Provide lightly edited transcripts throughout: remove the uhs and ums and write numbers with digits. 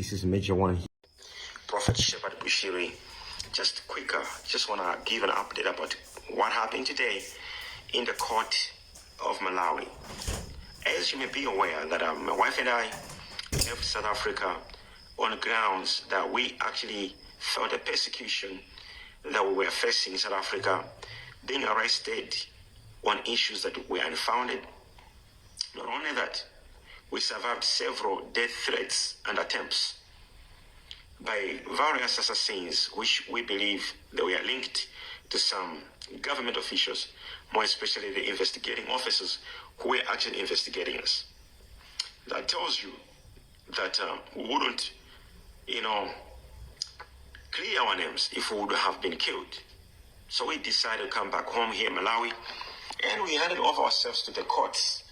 This is Major One. Prophet Bushiri, just want to give an update about what happened today in the court of Malawi. As you may be aware that my wife and I left South Africa on grounds that we actually felt the persecution that we were facing in South Africa, being arrested on issues that were unfounded. Not only that, we survived several death threats and attempts by various assassins, which we believe they were linked to some government officials, more especially the investigating officers who were actually investigating us. That tells you that we wouldn't, clear our names if we would have been killed. So we decided to come back home here in Malawi, and we handed over ourselves to the courts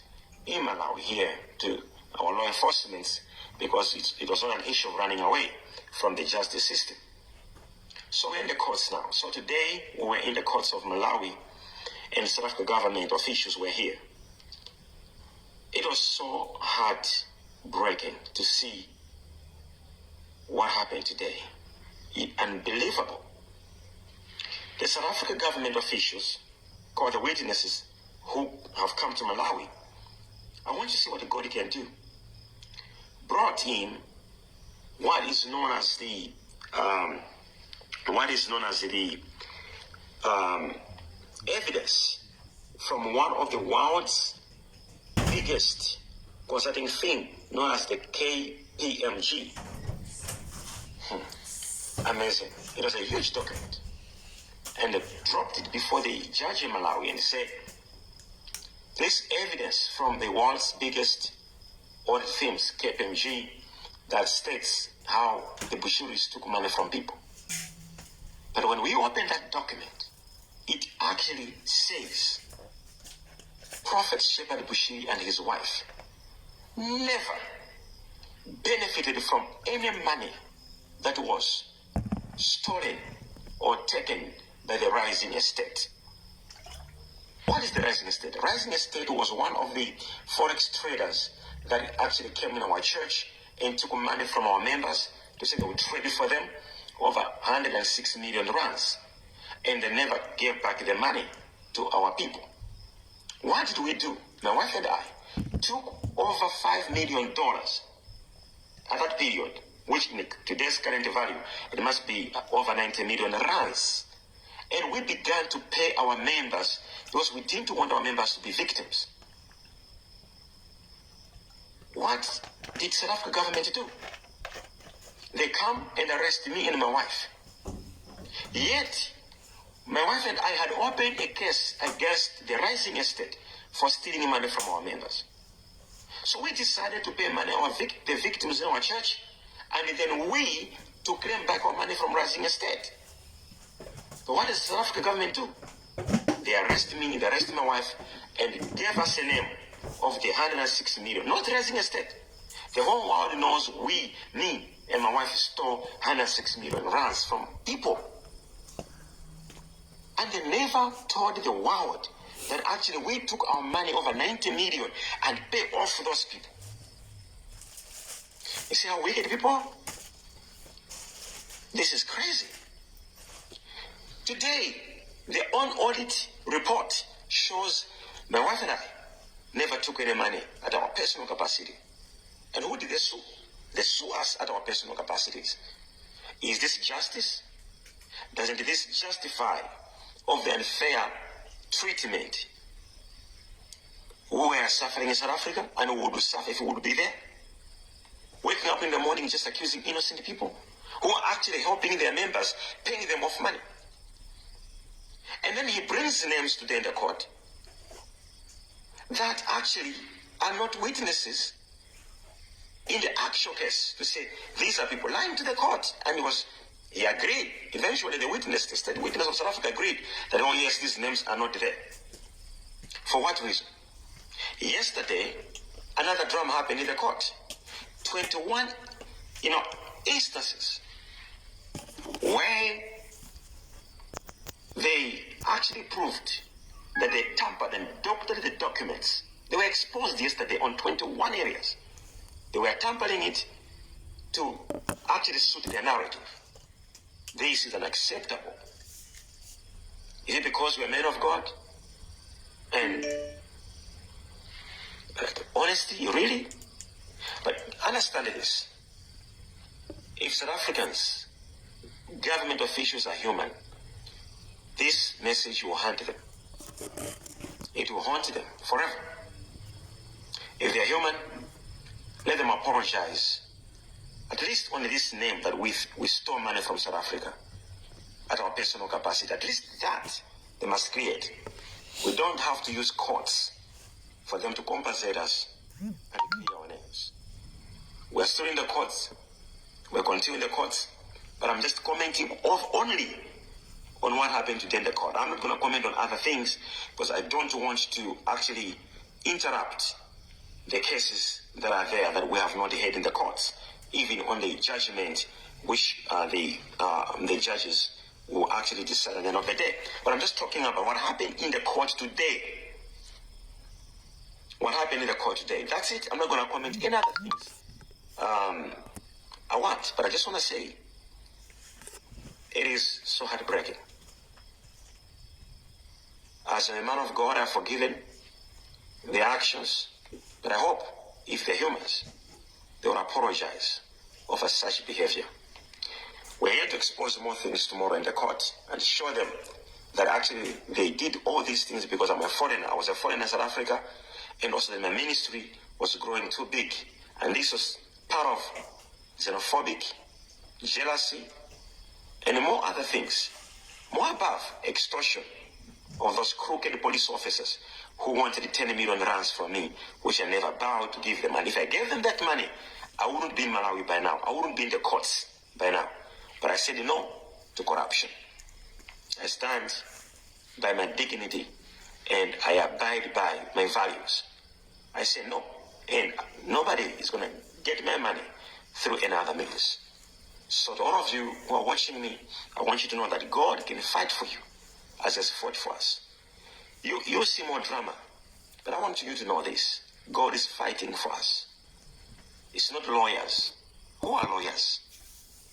in Malawi here, to our law enforcement, because it was not an issue of running away from the justice system. So we're in the courts now. So today we were in the courts of Malawi, and South African government officials were here. It was so heartbreaking to see what happened today. Unbelievable. The South African government officials, called the witnesses who have come to Malawi, I want you to see what God can do. Brought in what is known as the evidence from one of the world's biggest consulting firm, known as the KPMG. Amazing. It was a huge document. And they dropped it before the judge in Malawi and said, this evidence from the world's biggest audit firms, KPMG, that states how the Bushiris took money from people. But when we open that document, it actually says Prophet Bushiri and his wife never benefited from any money that was stolen or taken by the Rising Estate. What is the Rising Estate? The Rising Estate was one of the forex traders that actually came in our church and took money from our members to say they would trade it for them, over 106 million rands. And they never gave back the money to our people. What did we do? My wife and I took over $5 million at that period, which in today's current value, it must be over 90 million rands. And we began to pay our members because we didn't want our members to be victims. What did South African government do? They come and arrest me and my wife. Yet, my wife and I had opened a case against the Rising Estate for stealing money from our members. So we decided to pay money to the victims in our church, and then we to claim back our money from Rising Estate. But what does the South African government do? They arrest me, they arrest my wife, and gave us a name of the 106 million, not Rising Estate. The whole world knows me and my wife stole 106 million rands from people. And they never told the world that actually we took our money, over 90 million, and paid off those people. You see how wicked people are? This is crazy. Today, the on-audit report shows my wife and I never took any money at our personal capacity. And who did they sue? They sue us at our personal capacities. Is this justice? Doesn't this justify of the unfair treatment we were suffering in South Africa, and who would suffer if we would be there? Waking up in the morning just accusing innocent people who are actually helping their members, paying them off money. And then he brings names today in the court that actually are not witnesses in the actual case, to say these are people lying to the court. And he agreed. Eventually the witness, the state witness of South Africa, agreed that, oh yes, these names are not there. For what reason? Yesterday, another drama happened in the court. 21, instances where they actually proved that they tampered and doctored the documents. They were exposed yesterday on 21 areas. They were tampering it to actually suit their narrative. This is unacceptable. Is it because we are men of God? And honesty, really? But understand this. If South Africans, government officials are human, this message will haunt them. It will haunt them forever. If they are human, let them apologize. At least on this name that we stole money from South Africa at our personal capacity. At least that they must create. We don't have to use courts for them to compensate us and clear our names. We're still in the courts. We're continuing the courts. But I'm just commenting only on what happened today in the court. I'm not going to comment on other things because I don't want to actually interrupt the cases that are there that we have not heard in the courts, even on the judgment which the judges will actually decide at the end of the day. But I'm just talking about what happened in the court today. What happened in the court today. That's it. I'm not going to comment any other things. I want, but I just want to say it is so heartbreaking. As a man of God, I've forgiven their actions, but I hope if they're humans, they will apologize for such behavior. We're here to expose more things tomorrow in the court and show them that actually they did all these things because I'm a foreigner. I was a foreigner in South Africa, and also that my ministry was growing too big. And this was part of xenophobic, jealousy, and more other things. More above, extortion of those crooked police officers who wanted 10 million rands from me, which I never bowed to give them. And if I gave them that money, I wouldn't be in Malawi by now. I wouldn't be in the courts by now. But I said no to corruption. I stand by my dignity and I abide by my values. I say no. And nobody is going to get my money through any other means. So to all of you who are watching me, I want you to know that God can fight for you as has fought for us. You see more drama, but I want you to know this. God is fighting for us. It's not lawyers. Who are lawyers?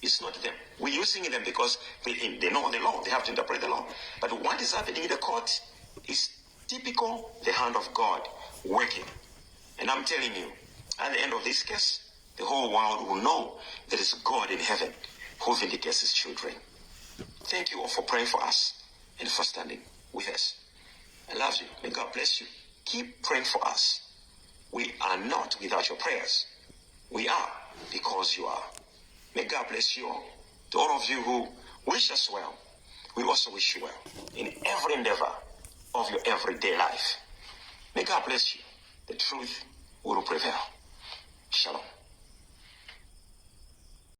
It's not them. We're using them because they know the law. They have to interpret the law. But what is happening in the court is typical the hand of God working. And I'm telling you, at the end of this case, the whole world will know there is God in heaven who vindicates his children. Thank you all for praying for us and for standing with us. I love you. May God bless you. Keep praying for us. We are not without your prayers. We are because you are. May God bless you all. To all of you who wish us well, we also wish you well in every endeavor of your everyday life. May God bless you. The truth will prevail. Shalom.